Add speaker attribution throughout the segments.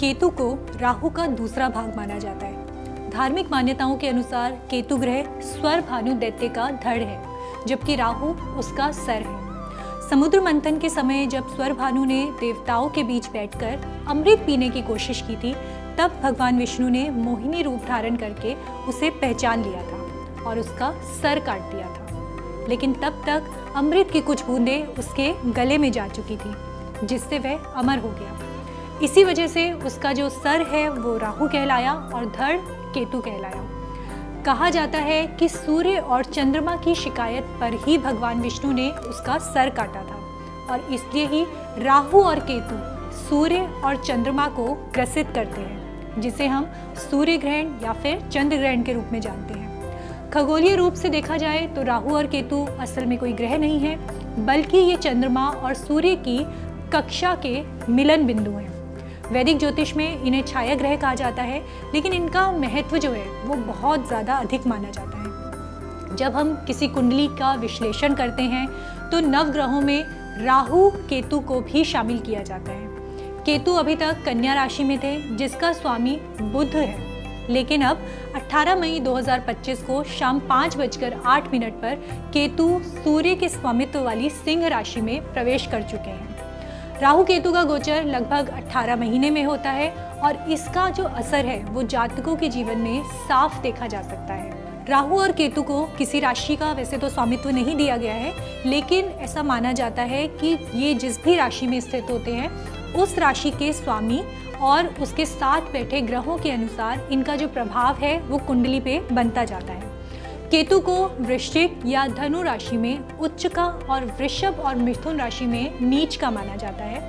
Speaker 1: केतु को राहु का दूसरा भाग माना जाता है। धार्मिक मान्यताओं के अनुसार केतु ग्रह स्वर भानु दैत्य का धड़ है, जबकि राहु उसका सर है। समुद्र मंथन के समय जब स्वर भानु ने देवताओं के बीच बैठकर अमृत पीने की कोशिश की थी, तब भगवान विष्णु ने मोहिनी रूप धारण करके उसे पहचान लिया था और उसका सर काट दिया था। लेकिन तब तक अमृत की कुछ बूंदें उसके गले में जा चुकी थी, जिससे वह अमर हो गया। इसी वजह से उसका जो सर है वो राहु कहलाया और धड़ केतु कहलाया। कहा जाता है कि सूर्य और चंद्रमा की शिकायत पर ही भगवान विष्णु ने उसका सर काटा था, और इसलिए ही राहु और केतु सूर्य और चंद्रमा को ग्रसित करते हैं, जिसे हम सूर्य ग्रहण या फिर चंद्र ग्रहण के रूप में जानते हैं। खगोलीय रूप से देखा जाए तो राहु और केतु असल में कोई ग्रह नहीं है, बल्कि ये चंद्रमा और सूर्य की कक्षा के मिलन बिंदु हैं। वैदिक ज्योतिष में इन्हें छाया ग्रह कहा जाता है, लेकिन इनका महत्व जो है वो बहुत ज़्यादा अधिक माना जाता है। जब हम किसी कुंडली का विश्लेषण करते हैं तो नवग्रहों में राहु केतु को भी शामिल किया जाता है। केतु अभी तक कन्या राशि में थे, जिसका स्वामी बुध है, लेकिन अब 18 मई 2025 को शाम 5:08 पर केतु सूर्य के स्वामित्व वाली सिंह राशि में प्रवेश कर चुके हैं। राहु केतु का गोचर लगभग 18 महीने में होता है, और इसका जो असर है वो जातकों के जीवन में साफ देखा जा सकता है। राहु और केतु को किसी राशि का वैसे तो स्वामित्व नहीं दिया गया है, लेकिन ऐसा माना जाता है कि ये जिस भी राशि में स्थित होते हैं उस राशि के स्वामी और उसके साथ बैठे ग्रहों के अनुसार इनका जो प्रभाव है वो कुंडली पे बनता जाता है। केतु को वृश्चिक या धनु राशि में उच्च का और वृषभ और मिथुन राशि में नीच का माना जाता है।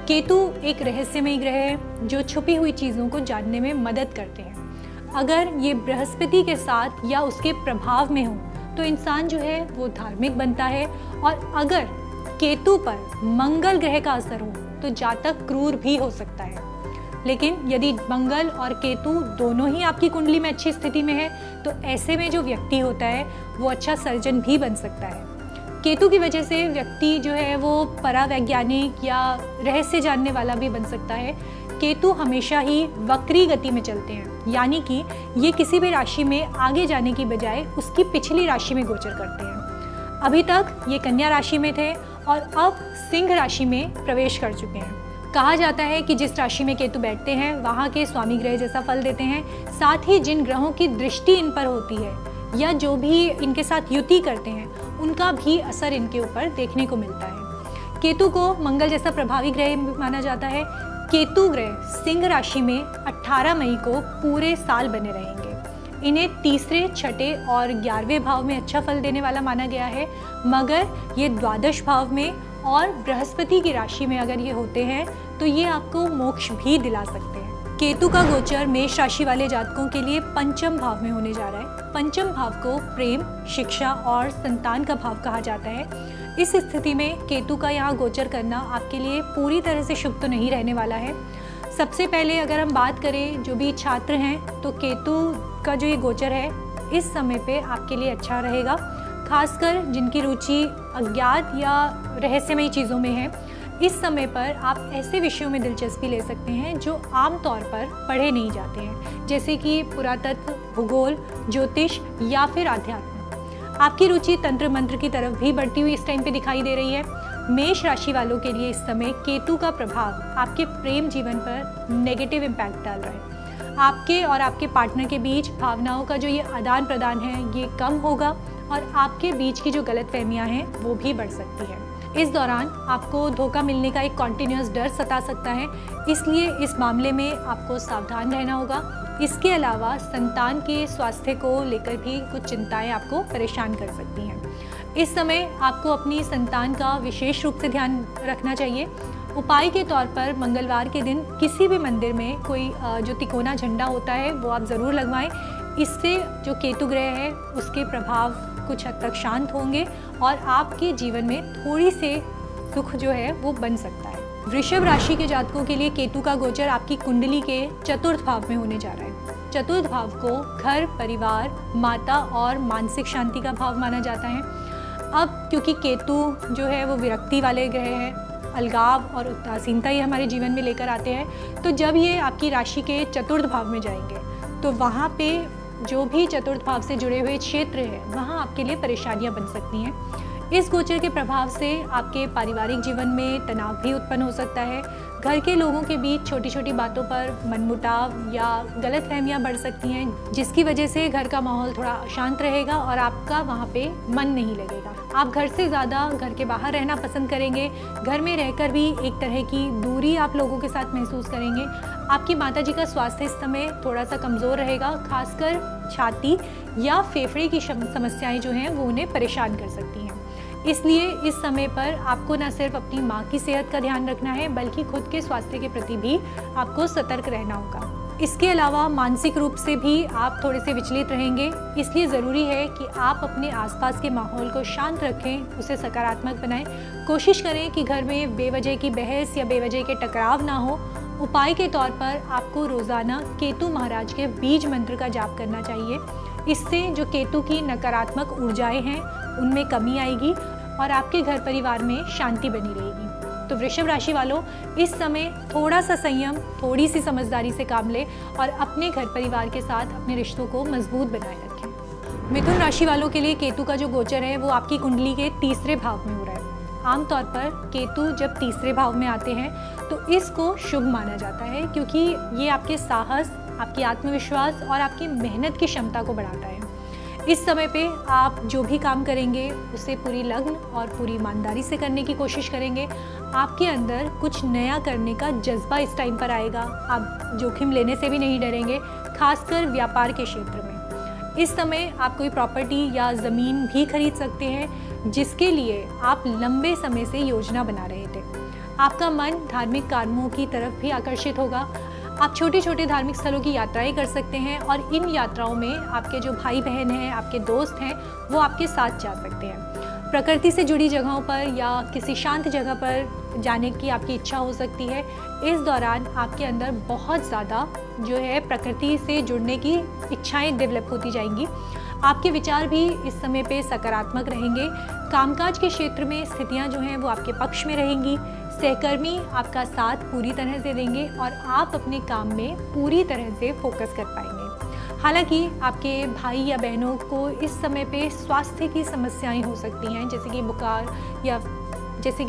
Speaker 1: केतु एक रहस्यमयी ग्रह है जो छुपी हुई चीज़ों को जानने में मदद करते हैं। अगर ये बृहस्पति के साथ या उसके प्रभाव में हो तो इंसान जो है वो धार्मिक बनता है, और अगर केतु पर मंगल ग्रह का असर हो तो जातक क्रूर भी हो सकता है। लेकिन यदि मंगल और केतु दोनों ही आपकी कुंडली में अच्छी स्थिति में है तो ऐसे में जो व्यक्ति होता है वो अच्छा सर्जन भी बन सकता है। केतु की वजह से व्यक्ति जो है वो परावैज्ञानिक या रहस्य जानने वाला भी बन सकता है। केतु हमेशा ही वक्री गति में चलते हैं, यानी कि ये किसी भी राशि में आगे जाने की बजाय उसकी पिछली राशि में गोचर करते हैं। अभी तक ये कन्या राशि में थे और अब सिंह राशि में प्रवेश कर चुके हैं। कहा जाता है कि जिस राशि में केतु बैठते हैं वहाँ के स्वामी ग्रह जैसा फल देते हैं, साथ ही जिन ग्रहों की दृष्टि इन पर होती है या जो भी इनके साथ युति करते हैं उनका भी असर इनके ऊपर देखने को मिलता है। केतु को मंगल जैसा प्रभावी ग्रह माना जाता है। केतु ग्रह सिंह राशि में 18 मई को पूरे साल बने रहेंगे। इन्हें तीसरे, छठे और 11वें भाव में अच्छा फल देने वाला माना गया है, मगर ये द्वादश भाव में और बृहस्पति की राशि में अगर ये होते हैं तो ये आपको मोक्ष भी दिला सकते हैं। केतु का गोचर मेष राशि वाले जातकों के लिए पंचम भाव में होने जा रहा है। पंचम भाव को प्रेम, शिक्षा और संतान का भाव कहा जाता है। इस स्थिति में केतु का यहाँ गोचर करना आपके लिए पूरी तरह से शुभ तो नहीं रहने वाला है। सबसे पहले अगर हम बात करें जो भी छात्र हैं तो केतु का जो ये गोचर है इस समय पे आपके लिए अच्छा रहेगा, खासकर जिनकी रुचि अज्ञात या रहस्यमयी चीज़ों में है। इस समय पर आप ऐसे विषयों में दिलचस्पी ले सकते हैं जो आमतौर पर पढ़े नहीं जाते हैं, जैसे कि पुरातत्व, भूगोल, ज्योतिष या फिर आध्यात्म। आपकी रुचि तंत्र मंत्र की तरफ भी बढ़ती हुई इस टाइम पे दिखाई दे रही है। मेष राशि वालों के लिए इस समय केतु का प्रभाव आपके प्रेम जीवन पर नेगेटिव इम्पैक्ट डाल रहा है। आपके और आपके पार्टनर के बीच भावनाओं का जो ये आदान प्रदान है ये कम होगा, और आपके बीच की जो गलतफहमियां हैं वो भी बढ़ सकती है। इस दौरान आपको धोखा मिलने का एक कॉन्टिन्यूस डर सता सकता है, इसलिए इस मामले में आपको सावधान रहना होगा। इसके अलावा संतान के स्वास्थ्य को लेकर भी कुछ चिंताएं आपको परेशान कर सकती हैं। इस समय आपको अपनी संतान का विशेष रूप से ध्यान रखना चाहिए। उपाय के तौर पर मंगलवार के दिन किसी भी मंदिर में कोई जो तिकोना झंडा होता है वो आप ज़रूर लगवाएं। इससे जो केतु ग्रह है उसके प्रभाव कुछ हद तक शांत होंगे और आपके जीवन में थोड़ी से सुख जो है वो बन सकता है। वृषभ राशि के जातकों के लिए केतु का गोचर आपकी कुंडली के चतुर्थ भाव में होने जा रहा है। चतुर्थ भाव को घर, परिवार, माता और मानसिक शांति का भाव माना जाता है। अब क्योंकि केतु जो है वो विरक्ति वाले ग्रह है, अलगाव और उदासीनता ये हमारे जीवन में लेकर आते हैं। तो जब ये आपकी राशि के चतुर्थ भाव में जाएंगे तो वहाँ पे जो भी चतुर्थ भाव से जुड़े हुए क्षेत्र है वहाँ आपके लिए परेशानियाँ बन सकती हैं। इस गोचर के प्रभाव से आपके पारिवारिक जीवन में तनाव भी उत्पन्न हो सकता है। घर के लोगों के बीच छोटी छोटी बातों पर मनमुटाव या गलतफहमियां बढ़ सकती हैं, जिसकी वजह से घर का माहौल थोड़ा अशांत रहेगा और आपका वहाँ पे मन नहीं लगेगा। आप घर से ज़्यादा घर के बाहर रहना पसंद करेंगे। घर में रहकर भी एक तरह की दूरी आप लोगों के साथ महसूस करेंगे। आपकी माताजी का स्वास्थ्य इस समय थोड़ा सा कमज़ोर रहेगा, खासकर छाती या फेफड़े की समस्याएं जो हैं वो उन्हें परेशान कर सकती हैं। इसलिए इस समय पर आपको न सिर्फ अपनी माँ की सेहत का ध्यान रखना है बल्कि खुद के स्वास्थ्य के प्रति भी आपको सतर्क रहना होगा। इसके अलावा मानसिक रूप से भी आप थोड़े से विचलित रहेंगे, इसलिए ज़रूरी है कि आप अपने आसपास के माहौल को शांत रखें, उसे सकारात्मक बनाएं। कोशिश करें कि घर में बेवजह की बहस या बेवजह के टकराव ना हो। उपाय के तौर पर आपको रोज़ाना केतु महाराज के बीज मंत्र का जाप करना चाहिए। इससे जो केतु की नकारात्मक ऊर्जाएं हैं उनमें कमी आएगी और आपके घर परिवार में शांति बनी रहेगी। तो वृषभ राशि वालों, इस समय थोड़ा सा संयम, थोड़ी सी समझदारी से काम लें और अपने घर परिवार के साथ अपने रिश्तों को मजबूत बनाए रखें। मिथुन राशि वालों के लिए केतु का जो गोचर है वो आपकी कुंडली के तीसरे भाव में हो रहा है। आमतौर पर केतु जब तीसरे भाव में आते हैं तो इसको शुभ माना जाता है, क्योंकि ये आपके साहस, आपकी आत्मविश्वास और आपकी मेहनत की क्षमता को बढ़ाता है। इस समय पे आप जो भी काम करेंगे उसे पूरी लगन और पूरी ईमानदारी से करने की कोशिश करेंगे। आपके अंदर कुछ नया करने का जज्बा इस टाइम पर आएगा। आप जोखिम लेने से भी नहीं डरेंगे, खासकर व्यापार के क्षेत्र में। इस समय आप कोई प्रॉपर्टी या ज़मीन भी खरीद सकते हैं, जिसके लिए आप लंबे समय से योजना बना रहे थे। आपका मन धार्मिक कार्यों की तरफ भी आकर्षित होगा। आप छोटे छोटे धार्मिक स्थलों की यात्राएं कर सकते हैं और इन यात्राओं में आपके जो भाई बहन हैं, आपके दोस्त हैं, वो आपके साथ जा सकते हैं। प्रकृति से जुड़ी जगहों पर या किसी शांत जगह पर जाने की आपकी इच्छा हो सकती है। इस दौरान आपके अंदर बहुत ज़्यादा जो है प्रकृति से जुड़ने की इच्छाएं डेवलप होती जाएंगी। आपके विचार भी इस समय पे सकारात्मक रहेंगे। कामकाज के क्षेत्र में स्थितियां जो हैं वो आपके पक्ष में रहेंगी। सहकर्मी आपका साथ पूरी तरह से देंगे और आप अपने काम में पूरी तरह से फोकस कर पाएंगे। हालांकि आपके भाई या बहनों को इस समय पे स्वास्थ्य की समस्याएं हो सकती हैं, जैसे कि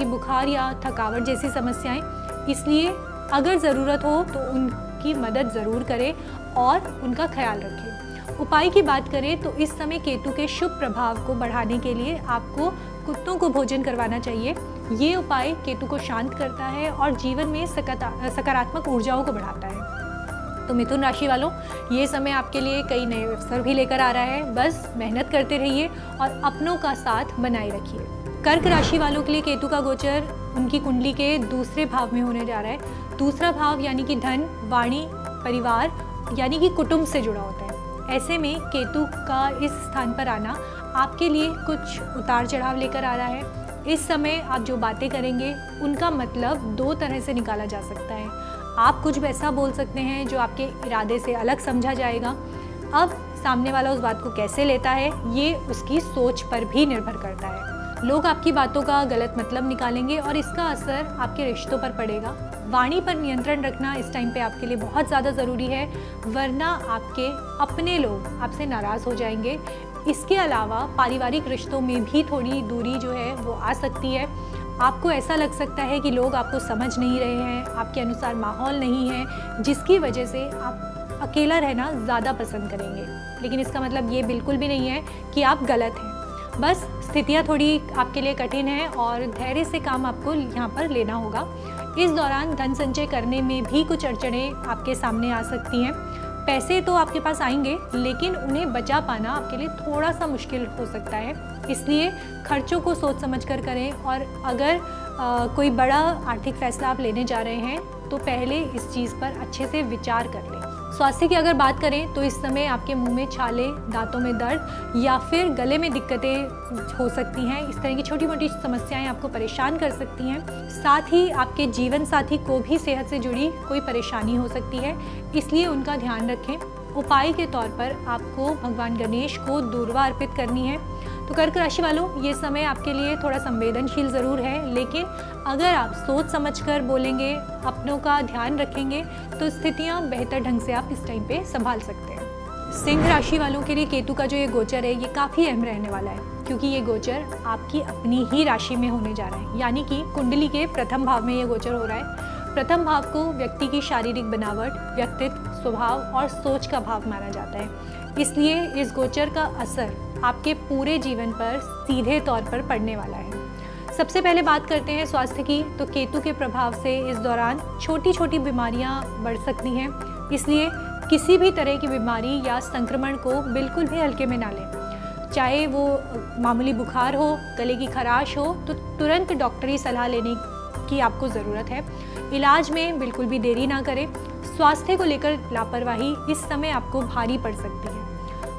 Speaker 1: बुखार या थकावट जैसी समस्याएं। इसलिए अगर ज़रूरत हो तो उनकी मदद ज़रूर करें और उनका ख्याल रखें। उपाय की बात करें तो इस समय केतु के शुभ प्रभाव को बढ़ाने के लिए आपको कुत्तों को भोजन करवाना चाहिए। ये उपाय केतु को शांत करता है और जीवन में सकारात्मक ऊर्जाओं को बढ़ाता है। तो मिथुन राशि वालों, ये समय आपके लिए कई नए अवसर भी लेकर आ रहा है। बस मेहनत करते रहिए और अपनों का साथ बनाए रखिए। कर्क राशि वालों के लिए केतु का गोचर उनकी कुंडली के दूसरे भाव में होने जा रहा है। दूसरा भाव यानी कि धन, वाणी, परिवार यानी कि कुटुंब से जुड़ा होता है। ऐसे में केतु का इस स्थान पर आना आपके लिए कुछ उतार चढ़ाव लेकर आ रहा है। इस समय आप जो बातें करेंगे उनका मतलब दो तरह से निकाला जा सकता है। आप कुछ वैसा बोल सकते हैं जो आपके इरादे से अलग समझा जाएगा। अब सामने वाला उस बात को कैसे लेता है ये उसकी सोच पर भी निर्भर करता है। लोग आपकी बातों का गलत मतलब निकालेंगे और इसका असर आपके रिश्तों पर पड़ेगा। वाणी पर नियंत्रण रखना इस टाइम पे आपके लिए बहुत ज़्यादा ज़रूरी है, वरना आपके अपने लोग आपसे नाराज़ हो जाएंगे। इसके अलावा पारिवारिक रिश्तों में भी थोड़ी दूरी जो है वो आ सकती है। आपको ऐसा लग सकता है कि लोग आपको समझ नहीं रहे हैं, आपके अनुसार माहौल नहीं है, जिसकी वजह से आप अकेला रहना ज़्यादा पसंद करेंगे। लेकिन इसका मतलब ये बिल्कुल भी नहीं है कि आप गलत हैं। बस स्थितियाँ थोड़ी आपके लिए कठिन हैं और धैर्य से काम आपको यहाँ पर लेना होगा। इस दौरान धन संचय करने में भी कुछ अड़चनें आपके सामने आ सकती हैं। पैसे तो आपके पास आएंगे, लेकिन उन्हें बचा पाना आपके लिए थोड़ा सा मुश्किल हो सकता है। इसलिए खर्चों को सोच समझ कर करें और अगर कोई बड़ा आर्थिक फैसला आप लेने जा रहे हैं तो पहले इस चीज़ पर अच्छे से विचार कर लें। स्वास्थ्य की अगर बात करें तो इस समय आपके मुंह में छाले, दांतों में दर्द या फिर गले में दिक्कतें हो सकती हैं। इस तरह की छोटी मोटी समस्याएं आपको परेशान कर सकती हैं। साथ ही आपके जीवन साथी को भी सेहत से जुड़ी कोई परेशानी हो सकती है, इसलिए उनका ध्यान रखें। उपाय के तौर पर आपको भगवान गणेश को दूर्वा अर्पित करनी है। तो कर्क राशि वालों, ये समय आपके लिए थोड़ा संवेदनशील ज़रूर है, लेकिन अगर आप सोच समझकर बोलेंगे, अपनों का ध्यान रखेंगे, तो स्थितियाँ बेहतर ढंग से आप इस टाइम पे संभाल सकते हैं। सिंह राशि वालों के लिए केतु का जो ये गोचर है, ये काफ़ी अहम रहने वाला है, क्योंकि ये गोचर आपकी अपनी ही राशि में होने जा रहा है, यानी कि कुंडली के प्रथम भाव में ये गोचर हो रहा है। प्रथम भाव को व्यक्ति की शारीरिक बनावट, व्यक्तित्व, स्वभाव और सोच का भाव माना जाता है। इसलिए इस गोचर का असर आपके पूरे जीवन पर सीधे तौर पर पड़ने वाला है। सबसे पहले बात करते हैं स्वास्थ्य की। तो केतु के प्रभाव से इस दौरान छोटी छोटी बीमारियां बढ़ सकती हैं, इसलिए किसी भी तरह की बीमारी या संक्रमण को बिल्कुल भी हल्के में ना लें। चाहे वो मामूली बुखार हो, गले की खराश हो, तो तुरंत डॉक्टरी सलाह लेने की आपको ज़रूरत है। इलाज में बिल्कुल भी देरी ना करें। स्वास्थ्य को लेकर लापरवाही इस समय आपको भारी पड़ सकती है।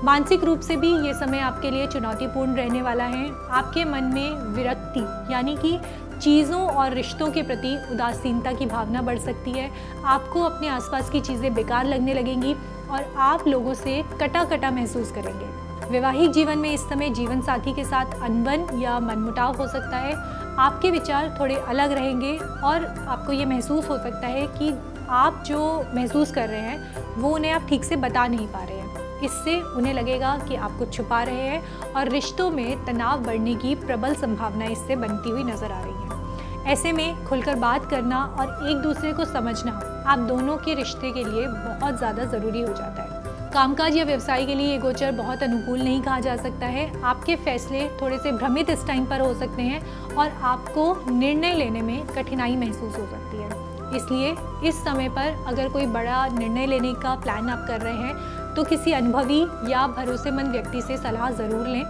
Speaker 1: मानसिक रूप से भी ये समय आपके लिए चुनौतीपूर्ण रहने वाला है। आपके मन में विरक्ति, यानी कि चीज़ों और रिश्तों के प्रति उदासीनता की भावना बढ़ सकती है। आपको अपने आसपास की चीज़ें बेकार लगने लगेंगी और आप लोगों से कटा कटा महसूस करेंगे। वैवाहिक जीवन में इस समय जीवन साथी के साथ अनबन या मनमुटाव हो सकता है। आपके विचार थोड़े अलग रहेंगे और आपको ये महसूस हो सकता है कि आप जो महसूस कर रहे हैं वो उन्हें आप ठीक से बता नहीं पा रहे हैं। इससे उन्हें लगेगा कि आप कुछ छुपा रहे हैं और रिश्तों में तनाव बढ़ने की प्रबल संभावना इससे बनती हुई नजर आ रही है। ऐसे में खुलकर बात करना और एक दूसरे को समझना आप दोनों के रिश्ते के लिए बहुत ज़्यादा ज़रूरी हो जाता है। कामकाज या व्यवसाय के लिए ये गोचर बहुत अनुकूल नहीं कहा जा सकता है। आपके फैसले थोड़े से भ्रमित इस टाइम पर हो सकते हैं और आपको निर्णय लेने में कठिनाई महसूस हो सकती है। इसलिए इस समय पर अगर कोई बड़ा निर्णय लेने का प्लान आप कर रहे हैं तो किसी अनुभवी या भरोसेमंद व्यक्ति से सलाह ज़रूर लें।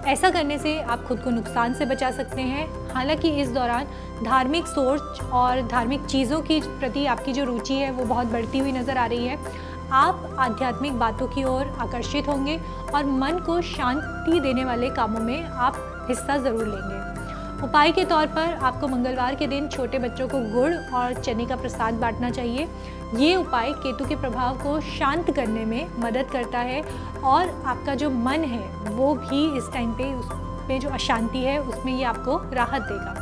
Speaker 1: ऐसा करने से आप खुद को नुकसान से बचा सकते हैं। हालांकि इस दौरान धार्मिक सोच और धार्मिक चीज़ों की प्रति आपकी जो रुचि है वो बहुत बढ़ती हुई नज़र आ रही है। आप आध्यात्मिक बातों की ओर आकर्षित होंगे और मन को शांति देने वाले कामों में आप हिस्सा ज़रूर लेंगे। उपाय के तौर पर आपको मंगलवार के दिन छोटे बच्चों को गुड़ और चने का प्रसाद बांटना चाहिए। ये उपाय केतु के प्रभाव को शांत करने में मदद करता है और आपका जो मन है वो भी इस टाइम पे उसमें जो अशांति है उसमें ये आपको राहत देगा।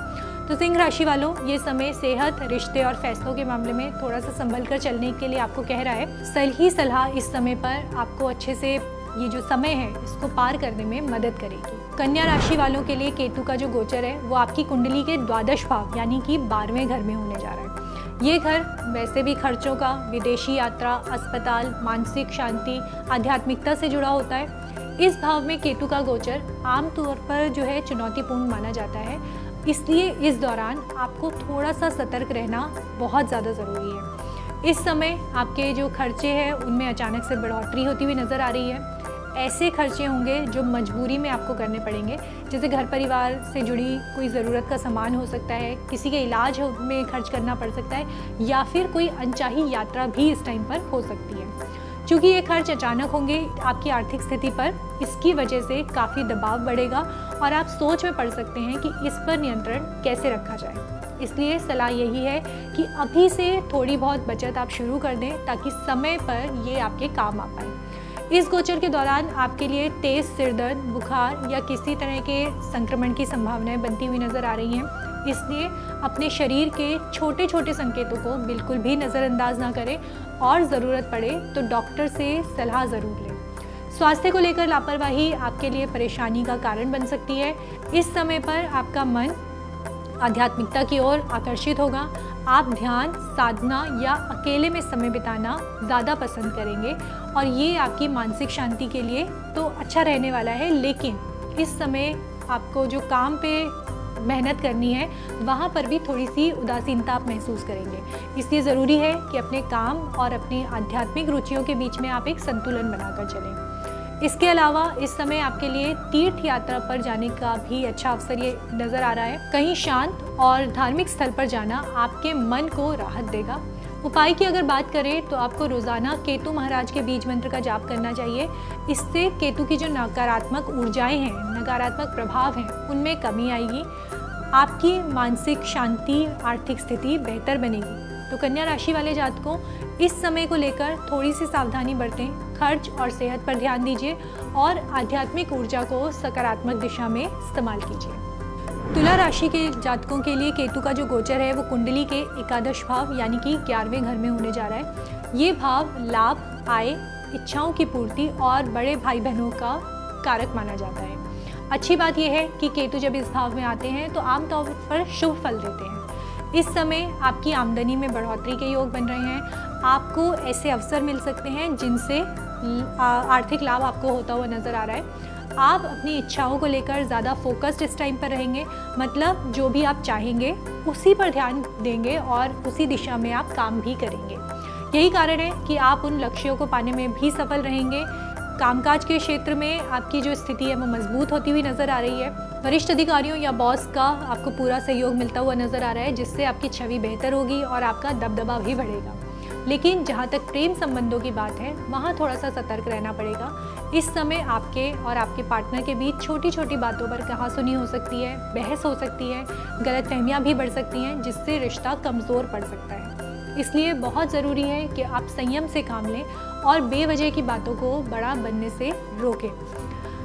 Speaker 1: तो सिंह राशि वालों, ये समय सेहत, रिश्ते और फैसलों के मामले में थोड़ा सा संभल कर चलने के लिए आपको कह रहा है। सही सलाह इस समय पर आपको अच्छे से ये जो समय है इसको पार करने में मदद करेगी। कन्या राशि वालों के लिए केतु का जो गोचर है वो आपकी कुंडली के द्वादश भाव यानी कि 12वें घर में होने जा रहा है। ये घर वैसे भी खर्चों का, विदेशी यात्रा, अस्पताल, मानसिक शांति, आध्यात्मिकता से जुड़ा होता है। इस भाव में केतु का गोचर आमतौर पर जो है चुनौतीपूर्ण माना जाता है। इसलिए इस दौरान आपको थोड़ा सा सतर्क रहना बहुत ज़्यादा ज़रूरी है। इस समय आपके जो खर्चे हैं उनमें अचानक से बढ़ोतरी होती हुई नज़र आ रही है। ऐसे खर्चे होंगे जो मजबूरी में आपको करने पड़ेंगे, जैसे घर परिवार से जुड़ी कोई ज़रूरत का सामान हो सकता है, किसी के इलाज में खर्च करना पड़ सकता है या फिर कोई अनचाही यात्रा भी इस टाइम पर हो सकती है। चूँकि ये खर्च अचानक होंगे आपकी आर्थिक स्थिति पर, इसकी वजह से काफ़ी दबाव बढ़ेगा और आप सोच में पड़ सकते हैं कि इस पर नियंत्रण कैसे रखा जाए। इसलिए सलाह यही है कि अभी से थोड़ी बहुत बचत आप शुरू कर दें ताकि समय पर ये आपके काम आ पाए। इस गोचर के दौरान आपके लिए तेज सिरदर्द, बुखार या किसी तरह के संक्रमण की संभावनाएं बनती हुई नजर आ रही हैं। इसलिए अपने शरीर के छोटे छोटे संकेतों को बिल्कुल भी नज़रअंदाज ना करें और ज़रूरत पड़े तो डॉक्टर से सलाह ज़रूर लें। स्वास्थ्य को लेकर लापरवाही आपके लिए परेशानी का कारण बन सकती है। इस समय पर आपका मन आध्यात्मिकता की ओर आकर्षित होगा। आप ध्यान, साधना या अकेले में समय बिताना ज़्यादा पसंद करेंगे और ये आपकी मानसिक शांति के लिए तो अच्छा रहने वाला है, लेकिन इस समय आपको जो काम पे मेहनत करनी है वहाँ पर भी थोड़ी सी उदासीनता आप महसूस करेंगे। इसलिए ज़रूरी है कि अपने काम और अपनी आध्यात्मिक रुचियों के बीच में आप एक संतुलन बनाकर चलें। इसके अलावा इस समय आपके लिए तीर्थ यात्रा पर जाने का भी अच्छा अवसर ये नज़र आ रहा है। कहीं शांत और धार्मिक स्थल पर जाना आपके मन को राहत देगा। उपाय की अगर बात करें तो आपको रोज़ाना केतु महाराज के बीज मंत्र का जाप करना चाहिए। इससे केतु की जो नकारात्मक ऊर्जाएं हैं, नकारात्मक प्रभाव हैं, उनमें कमी आएगी। आपकी मानसिक शांति, आर्थिक स्थिति बेहतर बनेगी। तो कन्या राशि वाले जातकों, इस समय को लेकर थोड़ी सी सावधानी बरतें। खर्च और सेहत पर ध्यान दीजिए और आध्यात्मिक ऊर्जा को सकारात्मक दिशा में इस्तेमाल कीजिए। तुला राशि के जातकों के लिए केतु का जो गोचर है वो कुंडली के एकादश भाव यानी कि 11वें घर में होने जा रहा है। ये भाव लाभ, आय, इच्छाओं की पूर्ति और बड़े भाई बहनों का कारक माना जाता है। अच्छी बात यह है कि केतु जब इस भाव में आते हैं तो आमतौर पर शुभ फल देते हैं। इस समय आपकी आमदनी में बढ़ोतरी के योग बन रहे हैं। आपको ऐसे अवसर मिल सकते हैं जिनसे आर्थिक लाभ आपको होता हुआ नजर आ रहा है। आप अपनी इच्छाओं को लेकर ज़्यादा फोकस्ड इस टाइम पर रहेंगे, मतलब जो भी आप चाहेंगे उसी पर ध्यान देंगे और उसी दिशा में आप काम भी करेंगे। यही कारण है कि आप उन लक्ष्यों को पाने में भी सफल रहेंगे। कामकाज के क्षेत्र में आपकी जो स्थिति है वो मजबूत होती हुई नज़र आ रही है। वरिष्ठ अधिकारियों या बॉस का आपको पूरा सहयोग मिलता हुआ नज़र आ रहा है, जिससे आपकी छवि बेहतर होगी और आपका दबदबा भी बढ़ेगा। लेकिन जहाँ तक प्रेम संबंधों की बात है वहाँ थोड़ा सा सतर्क रहना पड़ेगा। इस समय आपके और आपके पार्टनर के बीच छोटी छोटी बातों पर कहासुनी हो सकती है, बहस हो सकती है, गलतफहमियाँ भी बढ़ सकती हैं, जिससे रिश्ता कमज़ोर पड़ सकता है। इसलिए बहुत ज़रूरी है कि आप संयम से काम लें और बेवजह की बातों को बड़ा बनने से रोकें।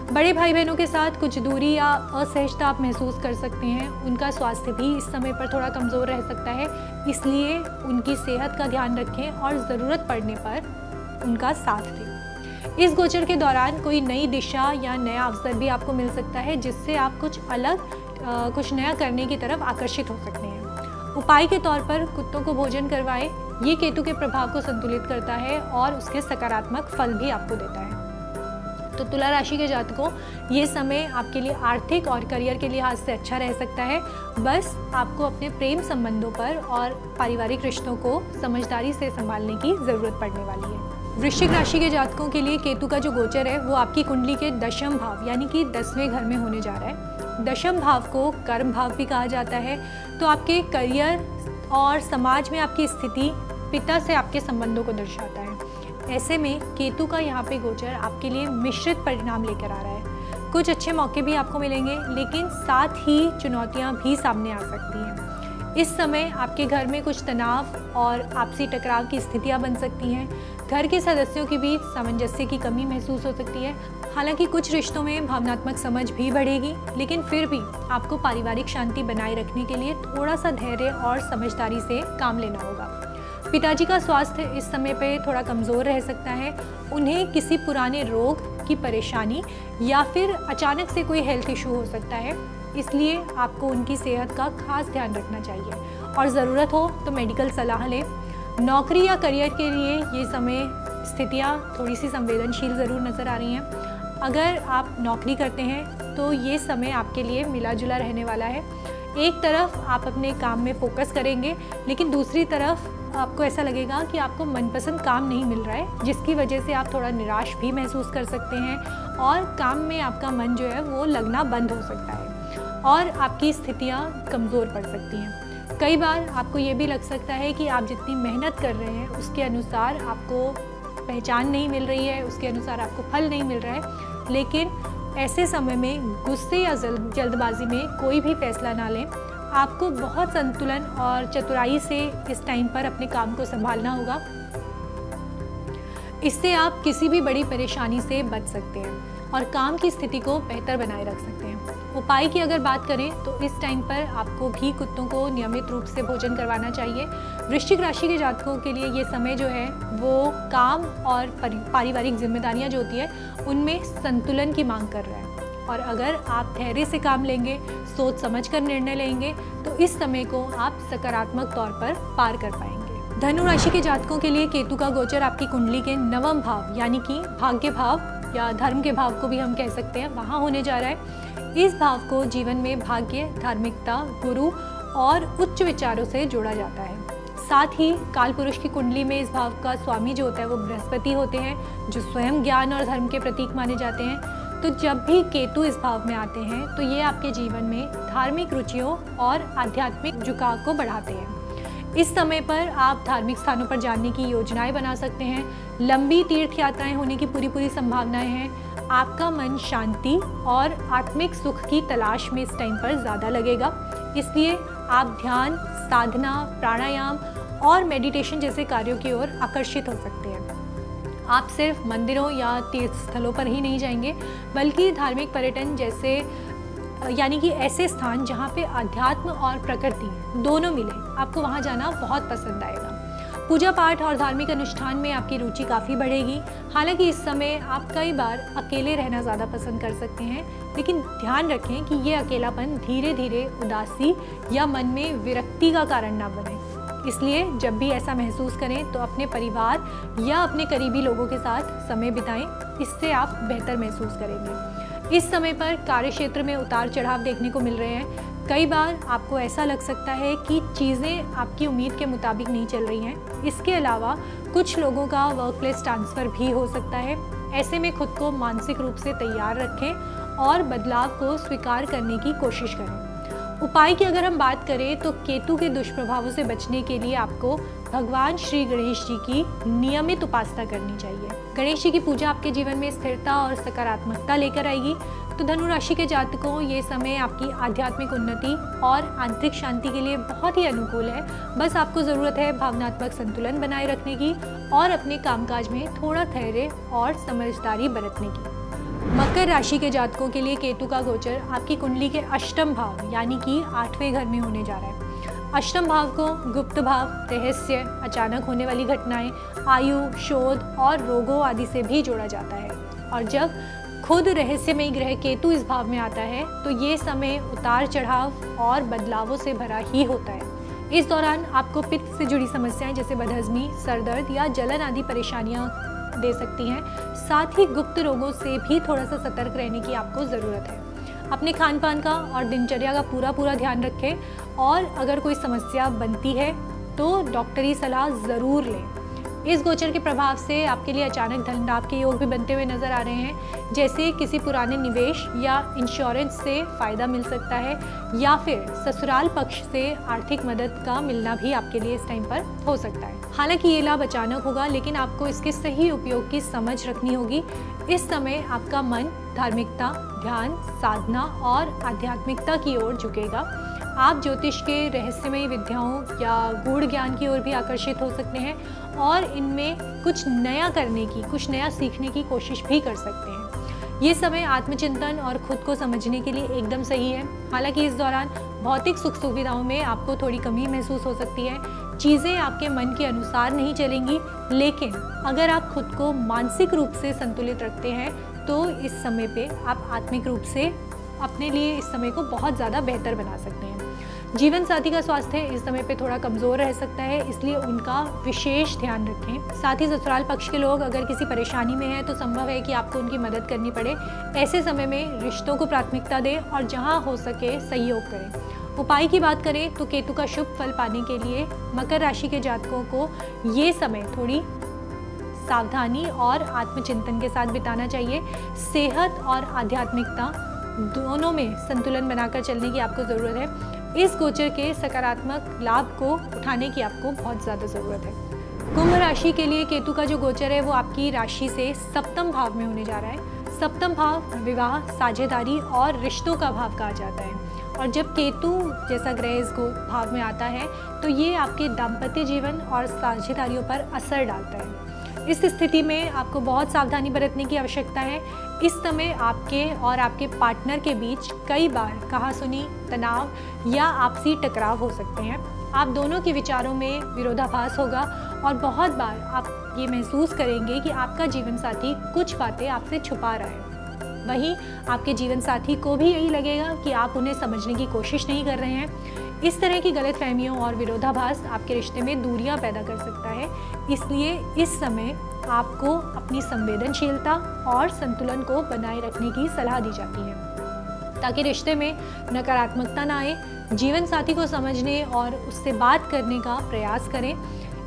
Speaker 1: बड़े भाई बहनों के साथ कुछ दूरी या असहजता आप महसूस कर सकते हैं। उनका स्वास्थ्य भी इस समय पर थोड़ा कमज़ोर रह सकता है, इसलिए उनकी सेहत का ध्यान रखें और ज़रूरत पड़ने पर उनका साथ दें। इस गोचर के दौरान कोई नई दिशा या नया अवसर भी आपको मिल सकता है, जिससे आप कुछ अलग कुछ नया करने की तरफ आकर्षित हो सकते हैं। उपाय के तौर पर कुत्तों को भोजन करवाएं। ये केतु के प्रभाव को संतुलित करता है और उसके सकारात्मक फल भी आपको देता है। तो तुला राशि के जातकों, ये समय आपके लिए आर्थिक और करियर के लिहाज से अच्छा रह सकता है। बस आपको अपने प्रेम संबंधों पर और पारिवारिक रिश्तों को समझदारी से संभालने की ज़रूरत पड़ने वाली है। वृश्चिक राशि के जातकों के लिए केतु का जो गोचर है वो आपकी कुंडली के दशम भाव यानी कि 10वें घर में होने जा रहा है। दशम भाव को कर्म भाव भी कहा जाता है। तो आपके करियर और समाज में आपकी स्थिति पिता से आपके संबंधों को दर्शाता है। ऐसे में केतु का यहाँ पे गोचर आपके लिए मिश्रित परिणाम लेकर आ रहा है। कुछ अच्छे मौके भी आपको मिलेंगे, लेकिन साथ ही चुनौतियाँ भी सामने आ सकती हैं। इस समय आपके घर में कुछ तनाव और आपसी टकराव की स्थितियाँ बन सकती हैं। घर के सदस्यों के बीच सामंजस्य की कमी महसूस हो सकती है। हालांकि कुछ रिश्तों में भावनात्मक समझ भी बढ़ेगी, लेकिन फिर भी आपको पारिवारिक शांति बनाए रखने के लिए थोड़ा सा धैर्य और समझदारी से काम लेना होगा। पिताजी का स्वास्थ्य इस समय पे थोड़ा कमज़ोर रह सकता है। उन्हें किसी पुराने रोग की परेशानी या फिर अचानक से कोई हेल्थ इशू हो सकता है, इसलिए आपको उनकी सेहत का खास ध्यान रखना चाहिए और ज़रूरत हो तो मेडिकल सलाह लें। नौकरी या करियर के लिए ये समय स्थितियाँ थोड़ी सी संवेदनशील ज़रूर नज़र आ रही हैं। अगर आप नौकरी करते हैं तो ये समय आपके लिए मिला जुला रहने वाला है। एक तरफ आप अपने काम में फोकस करेंगे, लेकिन दूसरी तरफ आपको ऐसा लगेगा कि आपको मनपसंद काम नहीं मिल रहा है, जिसकी वजह से आप थोड़ा निराश भी महसूस कर सकते हैं और काम में आपका मन जो है वो लगना बंद हो सकता है और आपकी स्थितियाँ कमज़ोर पड़ सकती हैं। कई बार आपको ये भी लग सकता है कि आप जितनी मेहनत कर रहे हैं उसके अनुसार आपको पहचान नहीं मिल रही है, उसके अनुसार आपको फल नहीं मिल रहा है। लेकिन ऐसे समय में गुस्से या जल्दबाजी में कोई भी फैसला ना लें। आपको बहुत संतुलन और चतुराई से इस टाइम पर अपने काम को संभालना होगा। इससे आप किसी भी बड़ी परेशानी से बच सकते हैं और काम की स्थिति को बेहतर बनाए रख सकते हैं। उपाय की अगर बात करें तो इस टाइम पर आपको भी कुत्तों को नियमित रूप से भोजन करवाना चाहिए। वृश्चिक राशि के जातकों के लिए ये समय जो है वो काम और पारिवारिक जिम्मेदारियां जो होती है उनमें संतुलन की मांग कर रहा है और अगर आप धैर्य से काम लेंगे, सोच समझकर निर्णय लेंगे तो इस समय को आप सकारात्मक तौर पर पार कर पाएंगे। धनु राशि के जातकों के लिए केतु का गोचर आपकी कुंडली के 9वें भाव यानी कि भाग्य भाव या धर्म के भाव को भी हम कह सकते हैं, वहाँ होने जा रहा है। इस भाव को जीवन में भाग्य, धार्मिकता, गुरु और उच्च विचारों से जोड़ा जाता है। साथ ही काल पुरुष की कुंडली में इस भाव का स्वामी जो होता है वो बृहस्पति होते हैं, जो स्वयं ज्ञान और धर्म के प्रतीक माने जाते हैं। तो जब भी केतु इस भाव में आते हैं तो ये आपके जीवन में धार्मिक रुचियों और आध्यात्मिक झुकाव को बढ़ाते हैं। इस समय पर आप धार्मिक स्थानों पर जाने की योजनाएं बना सकते हैं। लंबी तीर्थ यात्राएं होने की पूरी संभावनाएं हैं। आपका मन शांति और आत्मिक सुख की तलाश में इस टाइम पर ज़्यादा लगेगा, इसलिए आप ध्यान, साधना, प्राणायाम और मेडिटेशन जैसे कार्यों की ओर आकर्षित हो सकते हैं। आप सिर्फ मंदिरों या तीर्थ स्थलों पर ही नहीं जाएंगे, बल्कि धार्मिक पर्यटन जैसे यानी कि ऐसे स्थान जहाँ पे अध्यात्म और प्रकृति दोनों मिले, आपको वहाँ जाना बहुत पसंद आएगा। पूजा पाठ और धार्मिक अनुष्ठान में आपकी रुचि काफ़ी बढ़ेगी। हालांकि इस समय आप कई बार अकेले रहना ज़्यादा पसंद कर सकते हैं, लेकिन ध्यान रखें कि ये अकेलापन धीरे धीरे उदासी या मन में विरक्ति का कारण ना बने। इसलिए जब भी ऐसा महसूस करें तो अपने परिवार या अपने करीबी लोगों के साथ समय बिताएं, इससे आप बेहतर महसूस करेंगे। इस समय पर कार्यक्षेत्र में उतार चढ़ाव देखने को मिल रहे हैं। कई बार आपको ऐसा लग सकता है कि चीज़ें आपकी उम्मीद के मुताबिक नहीं चल रही हैं। इसके अलावा कुछ लोगों का वर्क प्लेस ट्रांसफ़र भी हो सकता है। ऐसे में खुद को मानसिक रूप से तैयार रखें और बदलाव को स्वीकार करने की कोशिश करें। उपाय की अगर हम बात करें तो केतु के दुष्प्रभावों से बचने के लिए आपको भगवान श्री गणेश जी की नियमित उपासना करनी चाहिए। गणेश जी की पूजा आपके जीवन में स्थिरता और सकारात्मकता लेकर आएगी। तो धनु राशि के जातकों, ये समय आपकी आध्यात्मिक उन्नति और आंतरिक शांति के लिए बहुत ही अनुकूल है। बस आपको ज़रूरत है भावनात्मक संतुलन बनाए रखने की और अपने कामकाज में थोड़ा धैर्य और समझदारी बरतने की। मकर राशि के जातकों के लिए केतु का गोचर आपकी कुंडली के अष्टम भाव यानी कि 8वें घर में होने जा रहा है। अष्टम भाव को गुप्त भाव, रहस्य, अचानक होने वाली घटनाएं, आयु, शोध और रोगों आदि से भी जोड़ा जाता है। और जब खुद रहस्यमय ग्रह केतु इस भाव में आता है तो ये समय उतार चढ़ाव और बदलावों से भरा ही होता है। इस दौरान आपको पित्त से जुड़ी समस्याएं जैसे बदहजमी, सरदर्द या जलन आदि परेशानियां दे सकती हैं। साथ ही गुप्त रोगों से भी थोड़ा सा सतर्क रहने की आपको ज़रूरत है। अपने खान पान का और दिनचर्या का पूरा ध्यान रखें और अगर कोई समस्या बनती है तो डॉक्टरी सलाह ज़रूर लें। इस गोचर के प्रभाव से आपके लिए अचानक धन लाभ के योग भी बनते हुए नजर आ रहे हैं, जैसे किसी पुराने निवेश या इंश्योरेंस से फ़ायदा मिल सकता है या फिर ससुराल पक्ष से आर्थिक मदद का मिलना भी आपके लिए इस टाइम पर हो सकता है। हालांकि ये लाभ अचानक होगा, लेकिन आपको इसके सही उपयोग की समझ रखनी होगी। इस समय आपका मन धार्मिकता, ध्यान, साधना और आध्यात्मिकता की ओर झुकेगा। आप ज्योतिष के रहस्यमयी विद्याओं या गूढ़ ज्ञान की ओर भी आकर्षित हो सकते हैं और इनमें कुछ नया करने की, कुछ नया सीखने की कोशिश भी कर सकते हैं। ये समय आत्मचिंतन और खुद को समझने के लिए एकदम सही है। हालांकि इस दौरान भौतिक सुख सुविधाओं में आपको थोड़ी कमी महसूस हो सकती है। चीज़ें आपके मन के अनुसार नहीं चलेंगी, लेकिन अगर आप खुद को मानसिक रूप से संतुलित रखते हैं तो इस समय पे आप आत्मिक रूप से अपने लिए इस समय को बहुत ज़्यादा बेहतर बना सकते हैं। जीवन साथी का स्वास्थ्य इस समय पे थोड़ा कमज़ोर रह सकता है, इसलिए उनका विशेष ध्यान रखें। साथ ही ससुराल पक्ष के लोग अगर किसी परेशानी में हैं तो संभव है कि आपको उनकी मदद करनी पड़े। ऐसे समय में रिश्तों को प्राथमिकता दें और जहां हो सके सहयोग करें। उपाय की बात करें तो केतु का शुभ फल पाने के लिए मकर राशि के जातकों को ये समय थोड़ी सावधानी और आत्मचिंतन के साथ बिताना चाहिए। सेहत और आध्यात्मिकता दोनों में संतुलन बनाकर चलने की आपको ज़रूरत है। इस गोचर के सकारात्मक लाभ को उठाने की आपको बहुत ज़्यादा ज़रूरत है। कुंभ राशि के लिए केतु का जो गोचर है वो आपकी राशि से सप्तम भाव में होने जा रहा है। सप्तम भाव विवाह, साझेदारी और रिश्तों का भाव कहा जाता है। और जब केतु जैसा ग्रह इस भाव में आता है तो ये आपके दाम्पत्य जीवन और साझेदारियों पर असर डालता है। इस स्थिति में आपको बहुत सावधानी बरतने की आवश्यकता है। इस समय आपके और आपके पार्टनर के बीच कई बार कहासुनी, तनाव या आपसी टकराव हो सकते हैं। आप दोनों के विचारों में विरोधाभास होगा और बहुत बार आप ये महसूस करेंगे कि आपका जीवन साथी कुछ बातें आपसे छुपा रहा है। वहीं आपके जीवन साथी को भी यही लगेगा कि आप उन्हें समझने की कोशिश नहीं कर रहे हैं। इस तरह की गलतफहमियों और विरोधाभास आपके रिश्ते में दूरियां पैदा कर सकता है। इसलिए इस समय आपको अपनी संवेदनशीलता और संतुलन को बनाए रखने की सलाह दी जाती है ताकि रिश्ते में नकारात्मकता ना आए। जीवन साथी को समझने और उससे बात करने का प्रयास करें।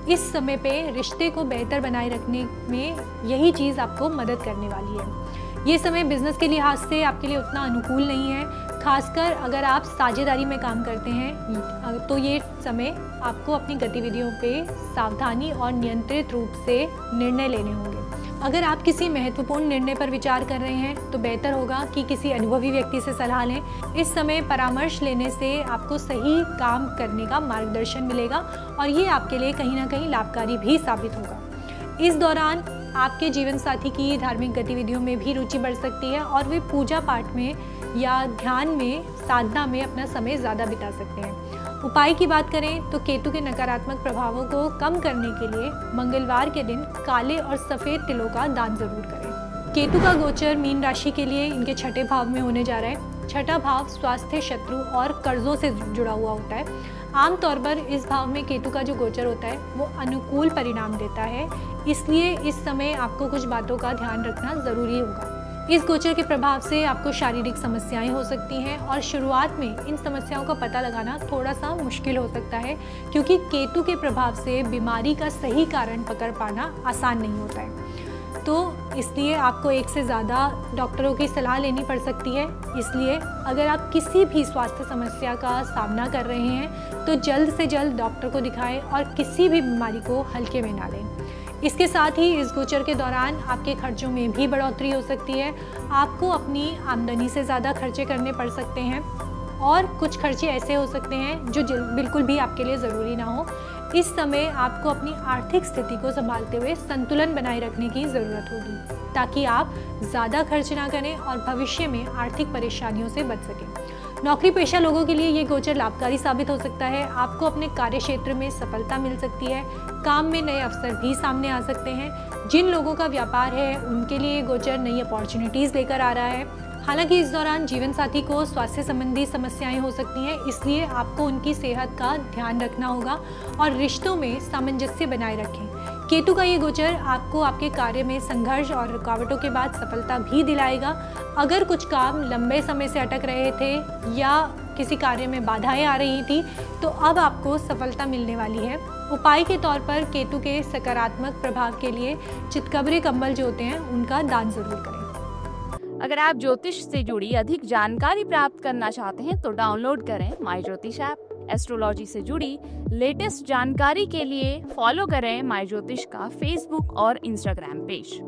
Speaker 1: इस समय पे रिश्ते को बेहतर बनाए रखने में यही चीज़ आपको मदद करने वाली है। ये समय बिजनेस के लिहाज से आपके लिए उतना अनुकूल नहीं है, खासकर अगर आप साझेदारी में काम करते हैं तो ये समय आपको अपनी गतिविधियों पे सावधानी और नियंत्रित रूप से निर्णय लेने होंगे। अगर आप किसी महत्वपूर्ण निर्णय पर विचार कर रहे हैं तो बेहतर होगा कि किसी अनुभवी व्यक्ति से सलाह लें। इस समय परामर्श लेने से आपको सही काम करने का मार्गदर्शन मिलेगा और ये आपके लिए कहीं ना कहीं लाभकारी भी साबित होगा। इस दौरान आपके जीवन साथी की धार्मिक गतिविधियों में भी रुचि बढ़ सकती है और वे पूजा पाठ में या ध्यान में, साधना में अपना समय ज़्यादा बिता सकते हैं। उपाय की बात करें तो केतु के नकारात्मक प्रभावों को कम करने के लिए मंगलवार के दिन काले और सफ़ेद तिलों का दान जरूर करें। केतु का गोचर मीन राशि के लिए इनके छठे भाव में होने जा रहा है। छठा भाव स्वास्थ्य, शत्रु और कर्जों से जुड़ा हुआ होता है। आमतौर पर इस भाव में केतु का जो गोचर होता है वो अनुकूल परिणाम देता है, इसलिए इस समय आपको कुछ बातों का ध्यान रखना ज़रूरी होगा। इस गोचर के प्रभाव से आपको शारीरिक समस्याएं हो सकती हैं और शुरुआत में इन समस्याओं का पता लगाना थोड़ा सा मुश्किल हो सकता है, क्योंकि केतु के प्रभाव से बीमारी का सही कारण पकड़ पाना आसान नहीं होता है। तो इसलिए आपको एक से ज़्यादा डॉक्टरों की सलाह लेनी पड़ सकती है। इसलिए अगर आप किसी भी स्वास्थ्य समस्या का सामना कर रहे हैं तो जल्द से जल्द डॉक्टर को दिखाएं और किसी भी बीमारी को हल्के में ना लें। इसके साथ ही इस गोचर के दौरान आपके खर्चों में भी बढ़ोतरी हो सकती है। आपको अपनी आमदनी से ज़्यादा खर्चे करने पड़ सकते हैं और कुछ खर्चे ऐसे हो सकते हैं जो बिल्कुल भी आपके लिए ज़रूरी ना हो। इस समय आपको अपनी आर्थिक स्थिति को संभालते हुए संतुलन बनाए रखने की ज़रूरत होगी, ताकि आप ज़्यादा खर्च ना करें और भविष्य में आर्थिक परेशानियों से बच सकें। नौकरी पेशा लोगों के लिए ये गोचर लाभकारी साबित हो सकता है। आपको अपने कार्य क्षेत्र में सफलता मिल सकती है। काम में नए अवसर भी सामने आ सकते हैं। जिन लोगों का व्यापार है उनके लिए ये गोचर नई अपॉर्चुनिटीज़ लेकर आ रहा है। हालांकि इस दौरान जीवन साथी को स्वास्थ्य संबंधी समस्याएं हो सकती हैं, इसलिए आपको उनकी सेहत का ध्यान रखना होगा और रिश्तों में सामंजस्य बनाए रखें। केतु का ये गोचर आपको आपके कार्य में संघर्ष और रुकावटों के बाद सफलता भी दिलाएगा। अगर कुछ काम लंबे समय से अटक रहे थे या किसी कार्य में बाधाएं आ रही थी तो अब आपको सफलता मिलने वाली है। उपाय के तौर पर केतु के सकारात्मक प्रभाव के लिए चितकबरे कंबल जो होते हैं उनका दान जरूर करें।
Speaker 2: अगर आप ज्योतिष से जुड़ी अधिक जानकारी प्राप्त करना चाहते हैं तो डाउनलोड करें माय ज्योतिष ऐप। एस्ट्रोलॉजी से जुड़ी लेटेस्ट जानकारी के लिए फॉलो करें माय ज्योतिष का फेसबुक और इंस्टाग्राम पेज।